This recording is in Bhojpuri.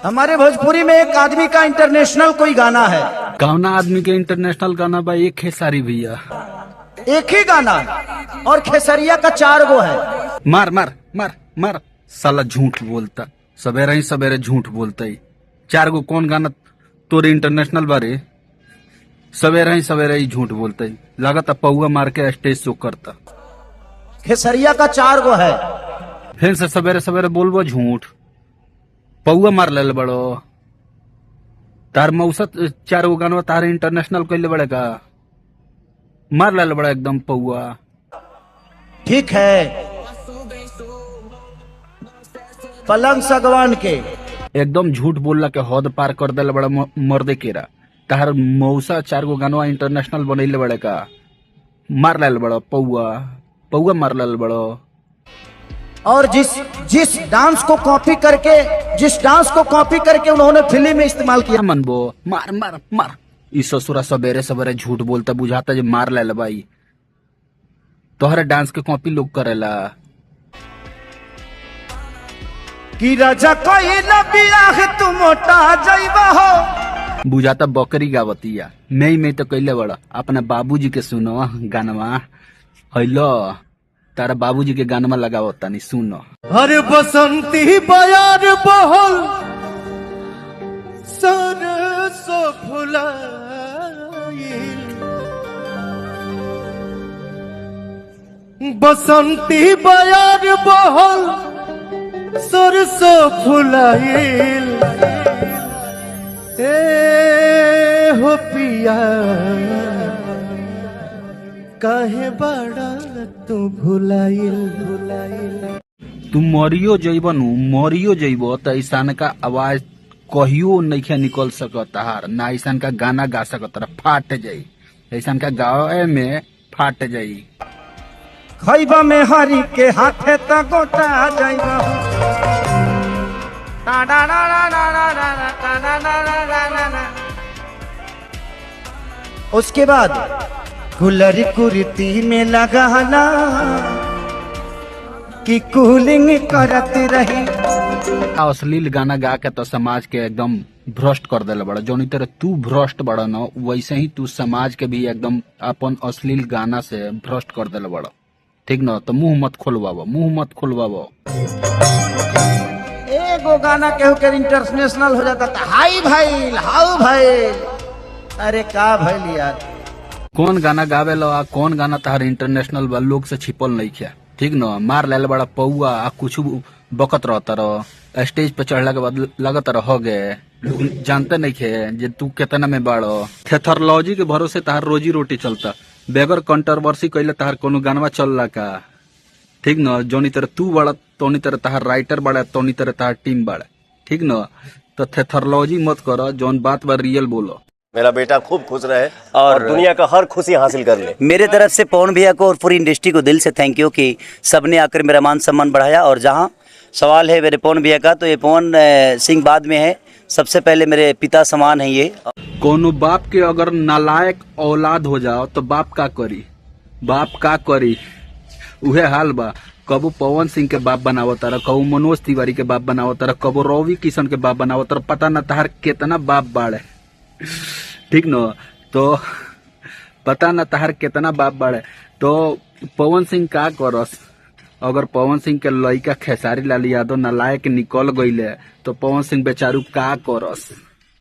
हमारे भोजपुरी में एक आदमी का इंटरनेशनल कोई गाना है। कौना आदमी के इंटरनेशनल गाना बा? एक खेसारी भैया। एक ही गाना और खेसरिया का 4 गो है। मार मार मार मार साला झूठ बोलता, सवेरे ही सवेरे झूठ बोलता ही। 4 गो कौन गाना तोरे इंटरनेशनल बारे? सवेरे ही झूठ बोलता ही। लागत पौआ मार के स्टेज शो करता। खेसरिया का 4 गो है। फिर से सवेरे सवेरे बोलबो झूठ। पौआ मार ले बड़ो। तार मौसत 4 गो गाना तारे इंटरनेशनल कैले बड़े का? मार ले बड़ा एकदम पौआ। ठीक है, पलंग सगवान के एकदम झूठ बोलला के हद पार कर दे बड़ा मर्दे केरा। तार मौसा 4 गो गाना इंटरनेशनल बनैले बड़े का? मार ले बड़ो पौआ। पौआ मार ले बड़ो। और जिस डांस को कॉपी करके उन्होंने फिल्म में इस्तेमाल किया। मनबो मार मार मार। इस ससुरा सवेरे सवेरे झूठ बोलता, बुझाता जो मार ले भाई। तोहरे डांस के कॉपी लोग करेला कि राजा कोई बियाह तू मोटा जाइबा हो। बुझाता बकरी गावतिया। मैं तो कैले बड़ा अपना बाबूजी के सुनो गानवा। हेलो तारा बाबूजी के गानवा लगाओ तनी सुनो। हर बसंती बयार बहल सरसो फुलाइल, बसंती बयार बहल सरसो फुलाइल। ए हो पिया काहे बड़ा तू भुलाइल। तू मरियो जइबो त ऐसान का आवाज कहियो नहीं निकल सकत हार ना। ऐसान का गाना गा सकत फाट जाई। ऐसान का गावे में फाट जाई। खैबा में हरी के हाथे त गोटा जाइबा। उसके बाद गुलरी कुर्ती में लगाना कि कूलिंग करत रही। अश्लील गाना गा के तो समाज के एकदम भ्रष्ट कर देले बड़ा। जोनी तरह तू भ्रष्ट बड़ा न, वैसे ही तू समाज के भी एकदम अपन अश्लील गाना से भ्रष्ट कर देले बड़ा। ठीक न? तो मुंह मत खोलवाबो। एगो गाना केहू के इंटरनेशनल हो जाता था। हाई भाई हाउ भाई। अरे का भाई यार, कौन गाना गावे लो? कौन गाना तार इंटरनेशनल बा? लोग से छिपल नहीं किया। ठीक न? मार ले बड़ा पौआ आ कुछ बकत रहता रहो। स्टेज पे चढ़ला के बाद लगत रह गए। लोग जानते नहीं खे जे तू कितना में बाड़ो। थेथरोलॉजी के भरोसे तार रोजी रोटी चलता। बेगर कंट्रोवर्सी कैले तार कोनो गानवा चलला का? ठीक न? जोनी तरह तू बड़ा तोनी तरह तार राइटर बड़ा, तोनी तरह तार टीम बड़ा। ठीक न? तो थेथरोलॉजी मत करो, जोन बात बा रियल बोलो। मेरा बेटा खूब खुश रहे और दुनिया का हर खुशी हासिल कर ले। मेरे तरफ से पवन भैया को और पूरी इंडस्ट्री को दिल से थैंक यू कि सबने आकर मेरा मान सम्मान बढ़ाया। और जहां सवाल है मेरे पवन भैया का, तो ये पवन सिंह बाद में है। सबसे पहले मेरे पिता समान है ये। कोनो बाप के अगर नालायक औलाद हो जाओ तो बाप का करी? उहे हाल बा। कबो पवन सिंह के बाप बनावो तारा, कबो मनोज तिवारी के बाप बनावो तारा, कबो रवि किशन के बाप बनावो तारा। पता न तार कितना बाप बाड़े। ठीक न? तो पता न तार कितना बाप बाड़े। तो पवन सिंह का करस? अगर पवन सिंह के लड़का खेसारी लाल यादव नालायक निकल गईले तो पवन सिंह बेचारू का करस?